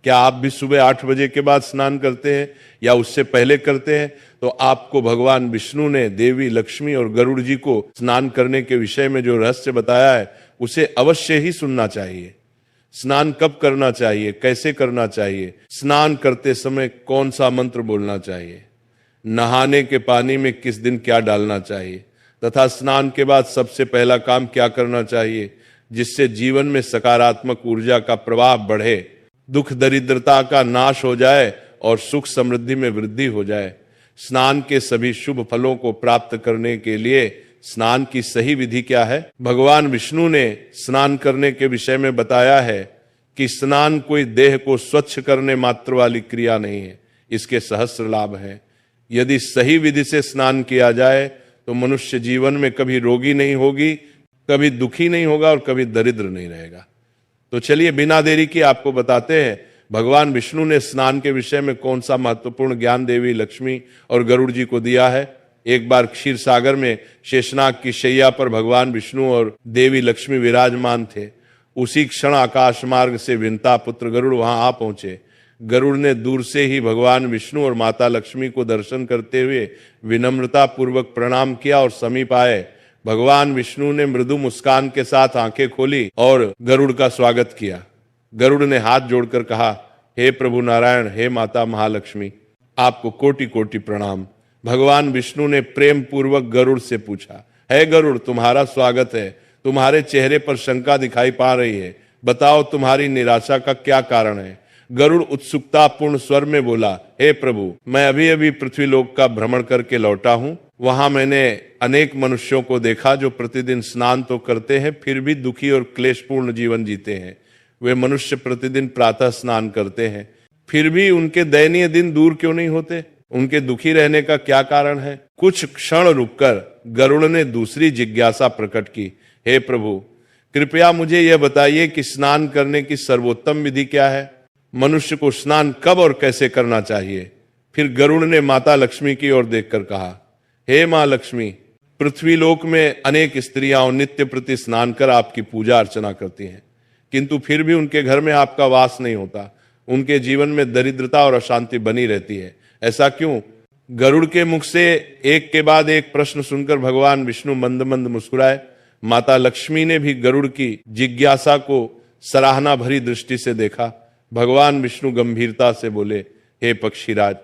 क्या आप भी सुबह 8 बजे के बाद स्नान करते हैं या उससे पहले करते हैं? तो आपको भगवान विष्णु ने देवी लक्ष्मी और गरुड़ जी को स्नान करने के विषय में जो रहस्य बताया है उसे अवश्य ही सुनना चाहिए। स्नान कब करना चाहिए, कैसे करना चाहिए, स्नान करते समय कौन सा मंत्र बोलना चाहिए, नहाने के पानी में किस दिन क्या डालना चाहिए, तथा स्नान के बाद सबसे पहला काम क्या करना चाहिए जिससे जीवन में सकारात्मक ऊर्जा का प्रवाह बढ़े, दुख दरिद्रता का नाश हो जाए और सुख समृद्धि में वृद्धि हो जाए। स्नान के सभी शुभ फलों को प्राप्त करने के लिए स्नान की सही विधि क्या है? भगवान विष्णु ने स्नान करने के विषय में बताया है कि स्नान कोई देह को स्वच्छ करने मात्र वाली क्रिया नहीं है, इसके सहस्र लाभ हैं। यदि सही विधि से स्नान किया जाए तो मनुष्य जीवन में कभी रोगी नहीं होगी, कभी दुखी नहीं होगा और कभी दरिद्र नहीं रहेगा। तो चलिए बिना देरी की आपको बताते हैं भगवान विष्णु ने स्नान के विषय में कौन सा महत्वपूर्ण ज्ञान देवी लक्ष्मी और गरुड़ जी को दिया है। एक बार क्षीर सागर में शेषनाग की शैया पर भगवान विष्णु और देवी लक्ष्मी विराजमान थे। उसी क्षण आकाश मार्ग से विंता पुत्र गरुड़ वहां आ पहुंचे। गरुड़ ने दूर से ही भगवान विष्णु और माता लक्ष्मी को दर्शन करते हुए विनम्रता पूर्वक प्रणाम किया और समीप आए। भगवान विष्णु ने मृदु मुस्कान के साथ आंखें खोली और गरुड़ का स्वागत किया। गरुड़ ने हाथ जोड़कर कहा, हे प्रभु नारायण, हे माता महालक्ष्मी, आपको कोटि कोटि प्रणाम। भगवान विष्णु ने प्रेम पूर्वक गरुड़ से पूछा, हे गरुड़, तुम्हारा स्वागत है। तुम्हारे चेहरे पर शंका दिखाई पा रही है, बताओ तुम्हारी निराशा का क्या कारण है? गरुड़ उत्सुकतापूर्ण स्वर में बोला, हे प्रभु, मैं अभी अभी पृथ्वीलोक का भ्रमण करके लौटा हूं। वहां मैंने अनेक मनुष्यों को देखा जो प्रतिदिन स्नान तो करते हैं फिर भी दुखी और क्लेशपूर्ण जीवन जीते हैं। वे मनुष्य प्रतिदिन प्रातः स्नान करते हैं, फिर भी उनके दयनीय दिन दूर क्यों नहीं होते? उनके दुखी रहने का क्या कारण है? कुछ क्षण रुककर गरुड़ ने दूसरी जिज्ञासा प्रकट की, हे प्रभु, कृपया मुझे यह बताइए कि स्नान करने की सर्वोत्तम विधि क्या है? मनुष्य को स्नान कब और कैसे करना चाहिए? फिर गरुड़ ने माता लक्ष्मी की ओर देखकर कहा, हे मां लक्ष्मी, पृथ्वीलोक में अनेक स्त्रियां नित्य प्रति स्नान कर आपकी पूजा अर्चना करती हैं, किंतु फिर भी उनके घर में आपका वास नहीं होता। उनके जीवन में दरिद्रता और अशांति बनी रहती है, ऐसा क्यों? गरुड़ के मुख से एक के बाद एक प्रश्न सुनकर भगवान विष्णु मंद मंद मुस्कुराए। माता लक्ष्मी ने भी गरुड़ की जिज्ञासा को सराहना भरी दृष्टि से देखा। भगवान विष्णु गंभीरता से बोले, हे पक्षीराज,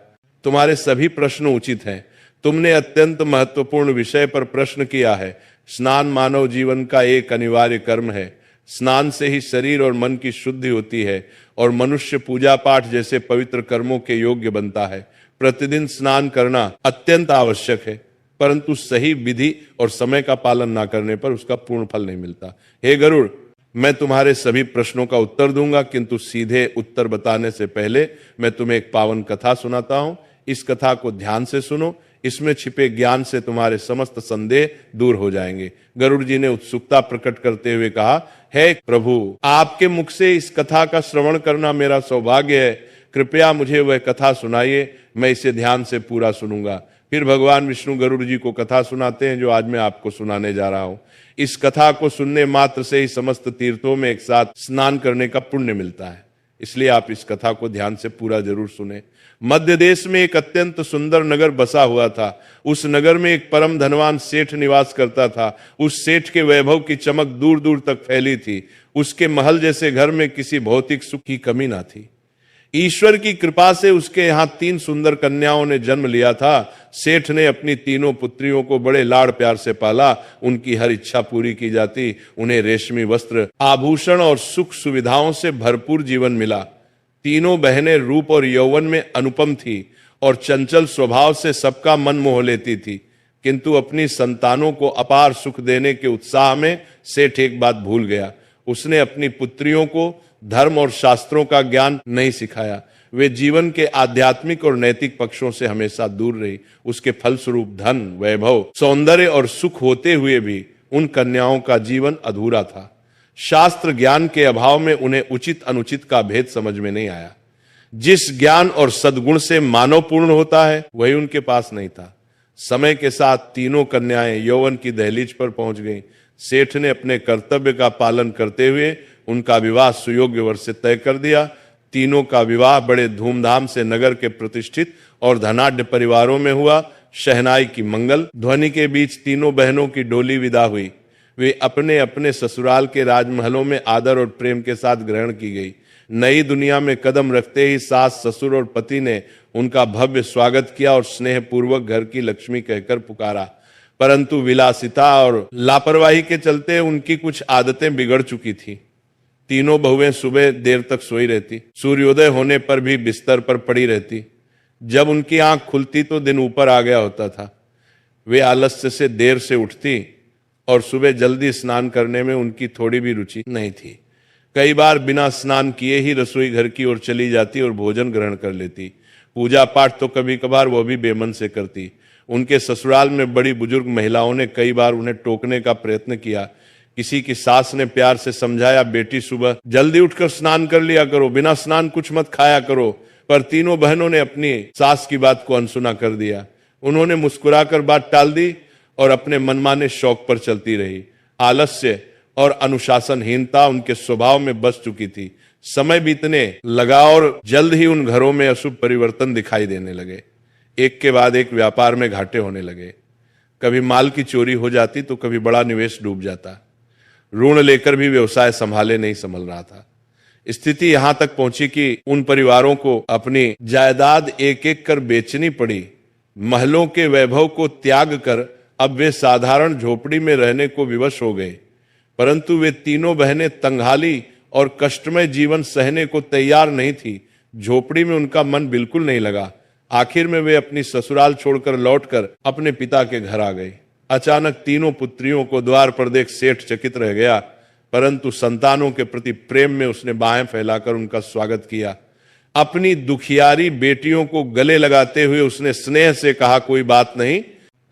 तुम्हारे सभी प्रश्न उचित हैं। तुमने अत्यंत महत्वपूर्ण विषय पर प्रश्न किया है। स्नान मानव जीवन का एक अनिवार्य कर्म है। स्नान से ही शरीर और मन की शुद्धि होती है और मनुष्य पूजा पाठ जैसे पवित्र कर्मों के योग्य बनता है। प्रतिदिन स्नान करना अत्यंत आवश्यक है, परंतु सही विधि और समय का पालन ना करने पर उसका पूर्ण फल नहीं मिलता। हे गरुड़, मैं तुम्हारे सभी प्रश्नों का उत्तर दूंगा, किंतु सीधे उत्तर बताने से पहले मैं तुम्हें एक पावन कथा सुनाता हूं। इस कथा को ध्यान से सुनो, इसमें छिपे ज्ञान से तुम्हारे समस्त संदेह दूर हो जाएंगे। गरुड़ जी ने उत्सुकता प्रकट करते हुए कहा, हे प्रभु, आपके मुख से इस कथा का श्रवण करना मेरा सौभाग्य है। कृपया मुझे वह कथा सुनाइए, मैं इसे ध्यान से पूरा सुनूंगा। फिर भगवान विष्णु गरुड़ जी को कथा सुनाते हैं जो आज मैं आपको सुनाने जा रहा हूं। इस कथा को सुनने मात्र से ही समस्त तीर्थों में एक साथ स्नान करने का पुण्य मिलता है, इसलिए आप इस कथा को ध्यान से पूरा जरूर सुने। मध्य देश में एक अत्यंत सुंदर नगर बसा हुआ था। उस नगर में एक परम धनवान सेठ निवास करता था। उस सेठ के वैभव की चमक दूर दूर तक फैली थी। उसके महल जैसे घर में किसी भौतिक सुख की कमी ना थी। ईश्वर की कृपा से उसके यहाँ 3 सुंदर कन्याओं ने जन्म लिया था। सेठ ने अपनी तीनों पुत्रियों को बड़े लाड़ प्यार से पाला। उनकी हर इच्छा पूरी की जाती। उन्हें रेशमी वस्त्र, आभूषण और सुख सुविधाओं से भरपूर जीवन मिला। तीनों बहनें रूप और यौवन में अनुपम थी और चंचल स्वभाव से सबका मन मोह लेती थी, किंतु अपनी संतानों को अपार सुख देने के उत्साह में सेठ एक बात भूल गया। उसने अपनी पुत्रियों को धर्म और शास्त्रों का ज्ञान नहीं सिखाया। वे जीवन के आध्यात्मिक और नैतिक पक्षों से हमेशा दूर रही। उसके फलस्वरूप धन, वैभव, सौंदर्य और सुख होते हुए भी उन कन्याओं का जीवन अधूरा था। शास्त्र ज्ञान के अभाव में उन्हें उचित अनुचित का भेद समझ में नहीं आया। जिस ज्ञान और सद्गुण से मानव पूर्ण होता है वही उनके पास नहीं था। समय के साथ तीनों कन्याएं यौवन की दहलीज पर पहुंच गईं। सेठ ने अपने कर्तव्य का पालन करते हुए उनका विवाह सुयोग्य वर से तय कर दिया। तीनों का विवाह बड़े धूमधाम से नगर के प्रतिष्ठित और धनाढ्य परिवारों में हुआ। शहनाई की मंगल ध्वनि के बीच तीनों बहनों की डोली विदा हुई। वे अपने अपने ससुराल के राजमहलों में आदर और प्रेम के साथ ग्रहण की गई। नई दुनिया में कदम रखते ही सास, ससुर और पति ने उनका भव्य स्वागत किया और स्नेह पूर्वक घर की लक्ष्मी कहकर पुकारा। परंतु विलासिता और लापरवाही के चलते उनकी कुछ आदतें बिगड़ चुकी थी। तीनों बहुएं सुबह देर तक सोई रहती, सूर्योदय होने पर भी बिस्तर पर पड़ी रहती। जब उनकी आंख खुलती तो दिन ऊपर आ गया होता था। वे आलस्य से देर से उठती और सुबह जल्दी स्नान करने में उनकी थोड़ी भी रुचि नहीं थी। कई बार बिना स्नान किए ही रसोई घर की ओर चली जाती और भोजन ग्रहण कर लेती। पूजा पाठ तो कभी कभार वो भी बेमन से करती। उनके ससुराल में बड़ी बुजुर्ग महिलाओं ने कई बार उन्हें टोकने का प्रयत्न किया। किसी की सास ने प्यार से समझाया, बेटी सुबह जल्दी उठकर स्नान कर लिया करो, बिना स्नान कुछ मत खाया करो। पर तीनों बहनों ने अपनी सास की बात को अनसुना कर दिया। उन्होंने मुस्कुराकर बात टाल दी और अपने मनमाने शौक पर चलती रही। आलस्य और अनुशासनहीनता उनके स्वभाव में बस चुकी थी। समय बीतने लगा और जल्द ही उन घरों में अशुभ परिवर्तन दिखाई देने लगे। एक के बाद एक व्यापार में घाटे होने लगे। कभी माल की चोरी हो जाती तो कभी बड़ा निवेश डूब जाता। ऋण लेकर भी व्यवसाय संभाले नहीं संभल रहा था। स्थिति यहां तक पहुंची कि उन परिवारों को अपनी जायदाद एक एक कर बेचनी पड़ी। महलों के वैभव को त्याग कर अब वे साधारण झोपड़ी में रहने को विवश हो गए। परंतु वे तीनों बहनें तंगहाली और कष्टमय जीवन सहने को तैयार नहीं थी। झोपड़ी में उनका मन बिल्कुल नहीं लगा। आखिर में वे अपनी ससुराल छोड़कर लौटकर अपने पिता के घर आ गई। अचानक तीनों पुत्रियों को द्वार पर देख सेठ चकित रह गया, परंतु संतानों के प्रति प्रेम में उसने बाहें फैलाकर उनका स्वागत किया। अपनी दुखियारी बेटियों को गले लगाते हुए उसने स्नेह से कहा, कोई बात नहीं,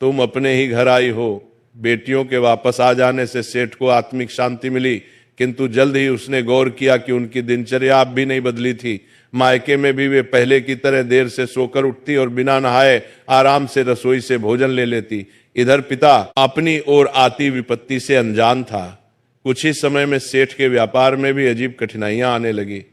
तुम अपने ही घर आई हो। बेटियों के वापस आ जाने से सेठ को आत्मिक शांति मिली, किंतु जल्द ही उसने गौर किया कि उनकी दिनचर्या अब भी नहीं बदली थी। मायके में भी वे पहले की तरह देर से सोकर उठती और बिना नहाए आराम से रसोई से भोजन ले लेती। इधर पिता अपनी ओर आती विपत्ति से अनजान था। कुछ ही समय में सेठ के व्यापार में भी अजीब कठिनाइयां आने लगी।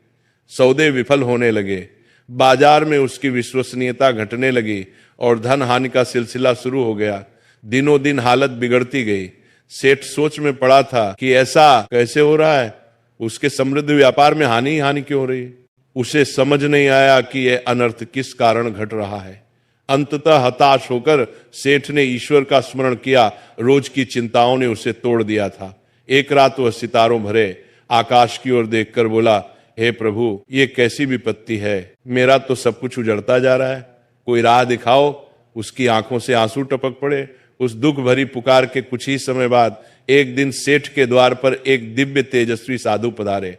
सौदे विफल होने लगे, बाजार में उसकी विश्वसनीयता घटने लगी और धन हानि का सिलसिला शुरू हो गया। दिनों दिन हालत बिगड़ती गई। सेठ सोच में पड़ा था कि ऐसा कैसे हो रहा है, उसके समृद्ध व्यापार में हानि ही हानि क्यों हो रही है। उसे समझ नहीं आया कि यह अनर्थ किस कारण घट रहा है। अंततः हताश होकर सेठ ने ईश्वर का स्मरण किया। रोज की चिंताओं ने उसे तोड़ दिया था। एक रात वह सितारों भरे आकाश की ओर देखकर बोला, हे प्रभु, ये कैसी विपत्ति है, मेरा तो सब कुछ उजड़ता जा रहा है, कोई राह दिखाओ। उसकी आंखों से आंसू टपक पड़े। उस दुख भरी पुकार के कुछ ही समय बाद एक दिन सेठ के द्वार पर एक दिव्य तेजस्वी साधु पधारे।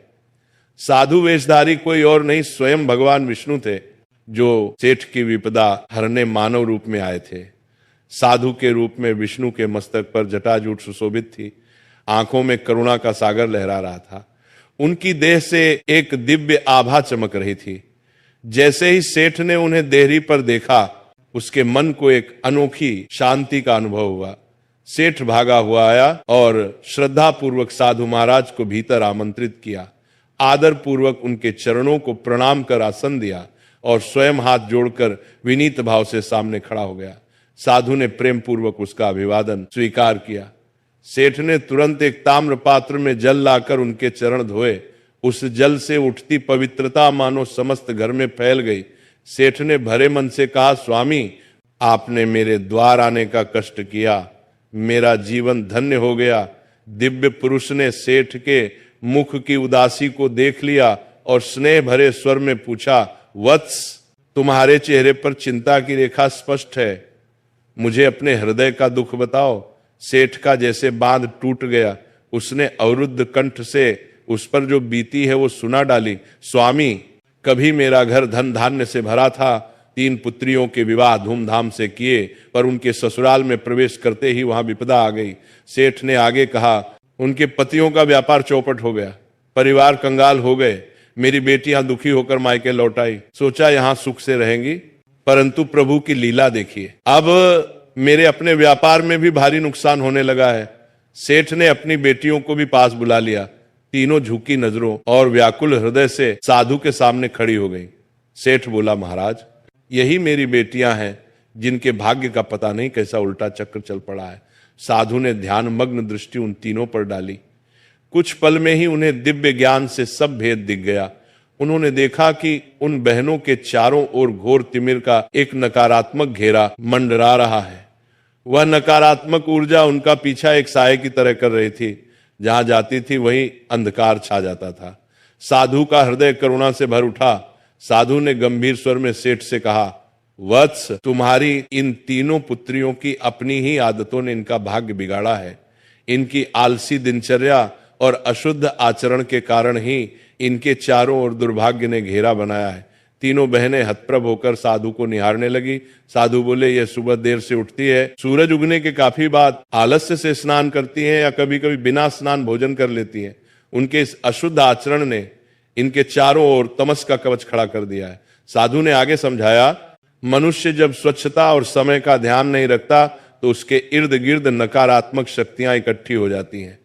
साधु वेशधारी कोई और नहीं, स्वयं भगवान विष्णु थे, जो सेठ की विपदा हरने मानव रूप में आए थे। साधु के रूप में विष्णु के मस्तक पर जटाजूट सुशोभित थी। आंखों में करुणा का सागर लहरा रहा था। उनकी देह से एक दिव्य आभा चमक रही थी। जैसे ही सेठ ने उन्हें देहरी पर देखा, उसके मन को एक अनोखी शांति का अनुभव हुआ। सेठ भागा हुआ आया और श्रद्धा पूर्वक साधु महाराज को भीतर आमंत्रित किया। आदर पूर्वक उनके चरणों को प्रणाम कर आसन दिया और स्वयं हाथ जोड़कर विनीत भाव से सामने खड़ा हो गया। साधु ने प्रेम पूर्वक उसका अभिवादन स्वीकार किया। सेठ ने तुरंत एक ताम्र पात्र में जल लाकर उनके चरण धोए। उस जल से उठती पवित्रता मानो समस्त घर में फैल गई। सेठ ने भरे मन से कहा, स्वामी, आपने मेरे द्वार आने का कष्ट किया, मेरा जीवन धन्य हो गया। दिव्य पुरुष ने सेठ के मुख की उदासी को देख लिया और स्नेह भरे स्वर में पूछा, वत्स, तुम्हारे चेहरे पर चिंता की रेखा स्पष्ट है, मुझे अपने हृदय का दुख बताओ। सेठ का जैसे बांध टूट गया। उसने अवरुद्ध कंठ से उस पर जो बीती है वो सुना डाली। स्वामी, कभी मेरा घर धन धान्य से भरा था। 3 पुत्रियों के विवाह धूमधाम से किए, पर उनके ससुराल में प्रवेश करते ही वहां विपदा आ गई। सेठ ने आगे कहा, उनके पतियों का व्यापार चौपट हो गया, परिवार कंगाल हो गए। मेरी बेटियां दुखी होकर मायके लौट आई। सोचा यहां सुख से रहेंगी, परंतु प्रभु की लीला देखिए, अब मेरे अपने व्यापार में भी भारी नुकसान होने लगा है। सेठ ने अपनी बेटियों को भी पास बुला लिया। तीनों झुकी नजरों और व्याकुल हृदय से साधु के सामने खड़ी हो गई। सेठ बोला, महाराज, यही मेरी बेटियां हैं जिनके भाग्य का पता नहीं कैसा उल्टा चक्र चल पड़ा है। साधु ने ध्यान मग्न दृष्टि उन तीनों पर डाली। कुछ पल में ही उन्हें दिव्य ज्ञान से सब भेद दिख गया। उन्होंने देखा कि उन बहनों के चारों ओर घोर तिमिर का एक नकारात्मक घेरा मंडरा रहा है। वह नकारात्मक ऊर्जा उनका पीछा एक साए की तरह कर रही थी। जहां जाती थी वहीं अंधकार छा जाता था। साधु का हृदय करुणा से भर उठा। साधु ने गंभीर स्वर में सेठ से कहा, वत्स, तुम्हारी इन तीनों पुत्रियों की अपनी ही आदतों ने इनका भाग्य बिगाड़ा है। इनकी आलसी दिनचर्या और अशुद्ध आचरण के कारण ही इनके चारों ओर दुर्भाग्य ने घेरा बनाया है। तीनों बहनें हतप्रभ होकर साधु को निहारने लगी। साधु बोले, यह सुबह देर से उठती है, सूरज उगने के काफी बाद आलस्य से स्नान करती है या कभी कभी बिना स्नान भोजन कर लेती है। उनके इस अशुद्ध आचरण ने इनके चारों ओर तमस का कवच खड़ा कर दिया है। साधु ने आगे समझाया, मनुष्य जब स्वच्छता और समय का ध्यान नहीं रखता तो उसके इर्द गिर्द नकारात्मक शक्तियां इकट्ठी हो जाती हैं।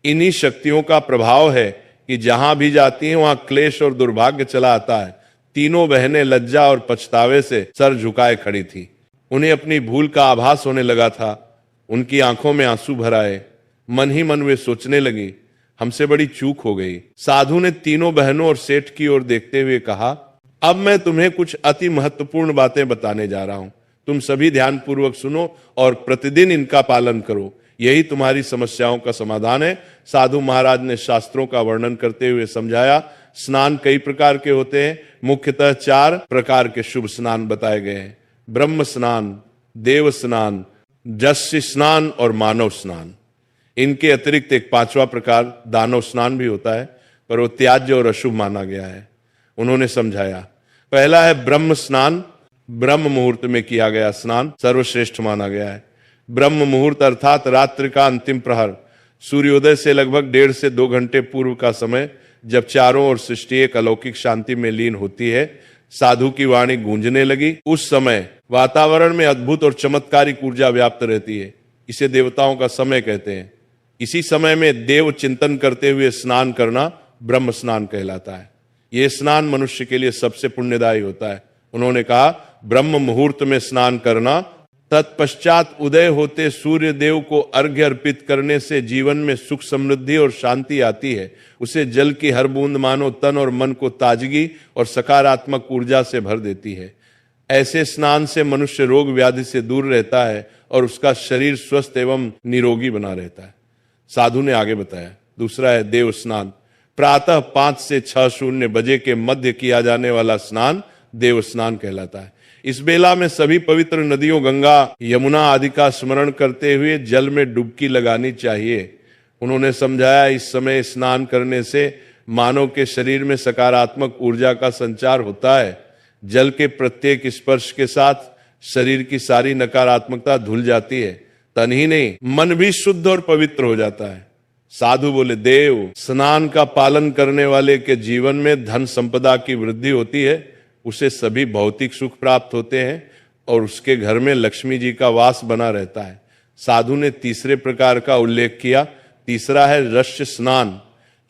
इन्हीं शक्तियों का प्रभाव है कि जहां भी जाती हैं वहां क्लेश और दुर्भाग्य चला आता है। तीनों बहनें लज्जा और पछतावे से सर झुकाए खड़ी थी। उन्हें अपनी भूल का आभास होने लगा था। उनकी आंखों में आंसू भर आए। मन ही मन वे सोचने लगी, हमसे बड़ी चूक हो गई। साधु ने तीनों बहनों और सेठ की ओर देखते हुए कहा, अब मैं तुम्हें कुछ अति महत्वपूर्ण बातें बताने जा रहा हूं। तुम सभी ध्यानपूर्वक सुनो और प्रतिदिन इनका पालन करो। यही तुम्हारी समस्याओं का समाधान है। साधु महाराज ने शास्त्रों का वर्णन करते हुए समझाया, स्नान कई प्रकार के होते हैं। मुख्यतः 4 प्रकार के शुभ स्नान बताए गए हैं: ब्रह्म स्नान, देव स्नान, जस्य स्नान और मानव स्नान। इनके अतिरिक्त एक 5वां प्रकार दानव स्नान भी होता है, पर वो त्याज्य और अशुभ माना गया है। उन्होंने समझाया, पहला है ब्रह्म स्नान। ब्रह्म मुहूर्त में किया गया स्नान सर्वश्रेष्ठ माना गया है। ब्रह्म मुहूर्त अर्थात रात्रि का अंतिम प्रहर, सूर्योदय से लगभग 1.5 से 2 घंटे पूर्व का समय, जब चारों ओर सृष्टि एक अलौकिक शांति में लीन होती है। साधु की वाणी गूंजने लगी। उस समय वातावरण में अद्भुत और चमत्कारिक ऊर्जा व्याप्त रहती है। इसे देवताओं का समय कहते हैं। इसी समय में देव चिंतन करते हुए स्नान करना ब्रह्म स्नान कहलाता है। यह स्नान मनुष्य के लिए सबसे पुण्यदायी होता है। उन्होंने कहा, ब्रह्म मुहूर्त में स्नान करना, तत्पश्चात उदय होते सूर्य देव को अर्घ्य अर्पित करने से जीवन में सुख समृद्धि और शांति आती है। उसे जल की हर बूंद मानो तन और मन को ताजगी और सकारात्मक ऊर्जा से भर देती है। ऐसे स्नान से मनुष्य रोग व्याधि से दूर रहता है और उसका शरीर स्वस्थ एवं निरोगी बना रहता है। साधु ने आगे बताया, दूसरा है देव स्नान। प्रातः 5 से 6:00 बजे के मध्य किया जाने वाला स्नान देव स्नान कहलाता है। इस बेला में सभी पवित्र नदियों गंगा, यमुना आदि का स्मरण करते हुए जल में डुबकी लगानी चाहिए। उन्होंने समझाया, इस समय स्नान करने से मानव के शरीर में सकारात्मक ऊर्जा का संचार होता है। जल के प्रत्येक स्पर्श के साथ शरीर की सारी नकारात्मकता धुल जाती है। तन ही नहीं, मन भी शुद्ध और पवित्र हो जाता है। साधु बोले, देव स्नान का पालन करने वाले के जीवन में धन संपदा की वृद्धि होती है। उसे सभी भौतिक सुख प्राप्त होते हैं और उसके घर में लक्ष्मी जी का वास बना रहता है। साधु ने तीसरे प्रकार का उल्लेख किया। तीसरा है रश्य स्नान।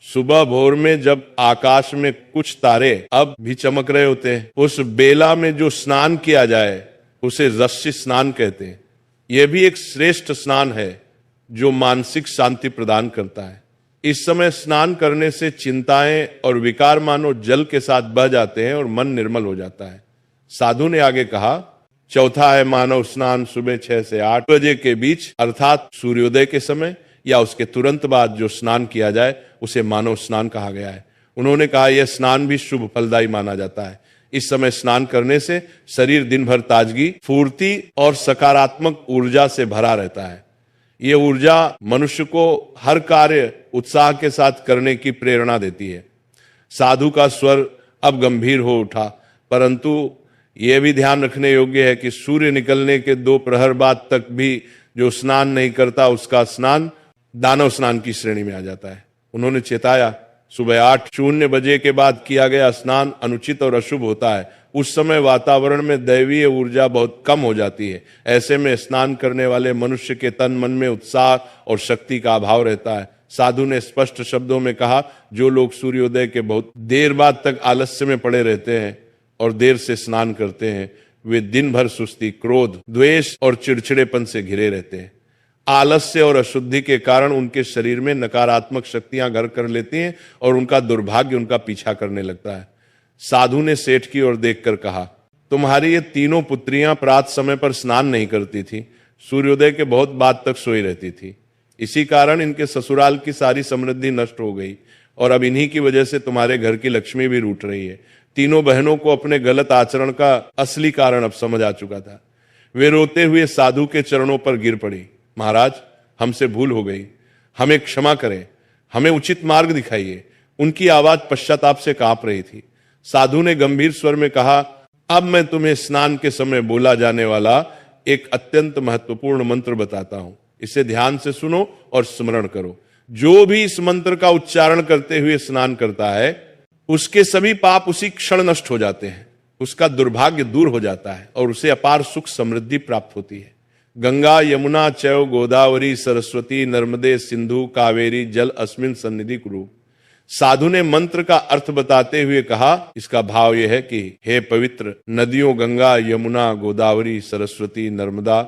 सुबह भोर में जब आकाश में कुछ तारे अब भी चमक रहे होते हैं, उस बेला में जो स्नान किया जाए उसे रश्य स्नान कहते हैं। यह भी एक श्रेष्ठ स्नान है जो मानसिक शांति प्रदान करता है। इस समय स्नान करने से चिंताएं और विकार मानो जल के साथ बह जाते हैं और मन निर्मल हो जाता है। साधु ने आगे कहा, चौथा है मानव स्नान। सुबह 6 से 8 बजे के बीच अर्थात सूर्योदय के समय या उसके तुरंत बाद जो स्नान किया जाए उसे मानव स्नान कहा गया है। उन्होंने कहा, यह स्नान भी शुभ फलदायी माना जाता है। इस समय स्नान करने से शरीर दिन भर ताजगी, फूर्ति और सकारात्मक ऊर्जा से भरा रहता है। ये ऊर्जा मनुष्य को हर कार्य उत्साह के साथ करने की प्रेरणा देती है। साधु का स्वर अब गंभीर हो उठा, परंतु यह भी ध्यान रखने योग्य है कि सूर्य निकलने के 2 प्रहर बाद तक भी जो स्नान नहीं करता उसका स्नान दानव स्नान की श्रेणी में आ जाता है। उन्होंने चेताया, सुबह 8:00 बजे के बाद किया गया स्नान अनुचित और अशुभ होता है। उस समय वातावरण में दैवीय ऊर्जा बहुत कम हो जाती है। ऐसे में स्नान करने वाले मनुष्य के तन मन में उत्साह और शक्ति का अभाव रहता है। साधु ने स्पष्ट शब्दों में कहा, जो लोग सूर्योदय के बहुत देर बाद तक आलस्य में पड़े रहते हैं और देर से स्नान करते हैं, वे दिन भर सुस्ती, क्रोध, द्वेष और चिड़चिड़ेपन से घिरे रहते हैं। आलस्य और अशुद्धि के कारण उनके शरीर में नकारात्मक शक्तियां घर कर लेती हैं और उनका दुर्भाग्य उनका पीछा करने लगता है। साधु ने सेठ की ओर देखकर कहा, तुम्हारी ये तीनों पुत्रियां प्रातः समय पर स्नान नहीं करती थी, सूर्योदय के बहुत बाद तक सोई रहती थी। इसी कारण इनके ससुराल की सारी समृद्धि नष्ट हो गई और अब इन्हीं की वजह से तुम्हारे घर की लक्ष्मी भी रूठ रही है। तीनों बहनों को अपने गलत आचरण का असली कारण अब समझ आ चुका था। वे रोते हुए साधु के चरणों पर गिर पड़ी। महाराज, हमसे भूल हो गई, हमें क्षमा करें, हमें उचित मार्ग दिखाइए। उनकी आवाज पश्चाताप से कांप रही थी। साधु ने गंभीर स्वर में कहा, अब मैं तुम्हें स्नान के समय बोला जाने वाला एक अत्यंत महत्वपूर्ण मंत्र बताता हूं। इसे ध्यान से सुनो और स्मरण करो। जो भी इस मंत्र का उच्चारण करते हुए स्नान करता है, उसके सभी पाप उसी क्षण नष्ट हो जाते हैं, उसका दुर्भाग्य दूर हो जाता है और उसे अपार सुख समृद्धि प्राप्त होती है। गंगा यमुना चैव गोदावरी सरस्वती नर्मदे सिंधु कावेरी जल अस्मिन सन्निधि कुरु। साधु ने मंत्र का अर्थ बताते हुए कहा, इसका भाव यह है कि हे पवित्र नदियों गंगा यमुना गोदावरी सरस्वती नर्मदा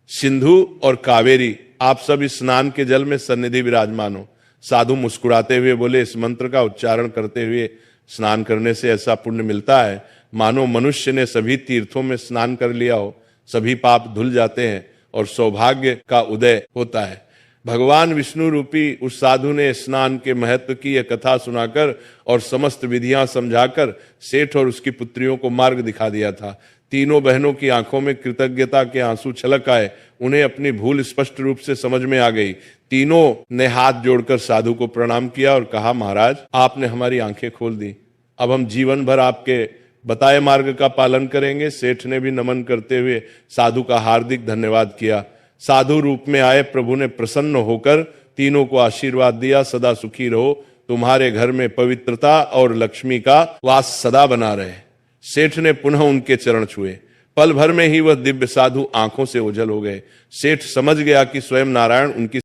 सिंधु और कावेरी, आप सब इस स्नान के जल में सन्निधि विराजमान हो। साधु मुस्कुराते हुए बोले, इस मंत्र का उच्चारण करते हुए स्नान करने से ऐसा पुण्य मिलता है मानो मनुष्य ने सभी तीर्थों में स्नान कर लिया हो। सभी पाप धुल जाते हैं और सौभाग्य का उदय होता है। भगवान विष्णु रूपी उस साधु ने स्नान के महत्व की यह कथा सुनाकर और समस्त विधियां समझाकर सेठ और उसकी पुत्रियों को मार्ग दिखा दिया था। तीनों बहनों की आंखों में कृतज्ञता के आंसू छलक आए। उन्हें अपनी भूल स्पष्ट रूप से समझ में आ गई। तीनों ने हाथ जोड़कर साधु को प्रणाम किया और कहा, महाराज, आपने हमारी आंखें खोल दी। अब हम जीवन भर आपके बताए मार्ग का पालन करेंगे। सेठ ने भी नमन करते हुए साधु का हार्दिक धन्यवाद किया। साधु रूप में आए प्रभु ने प्रसन्न होकर तीनों को आशीर्वाद दिया, सदा सुखी रहो, तुम्हारे घर में पवित्रता और लक्ष्मी का वास सदा बना रहे। सेठ ने पुनः उनके चरण छुए। पल भर में ही वह दिव्य साधु आंखों से ओझल हो गए। सेठ समझ गया कि स्वयं नारायण उनकी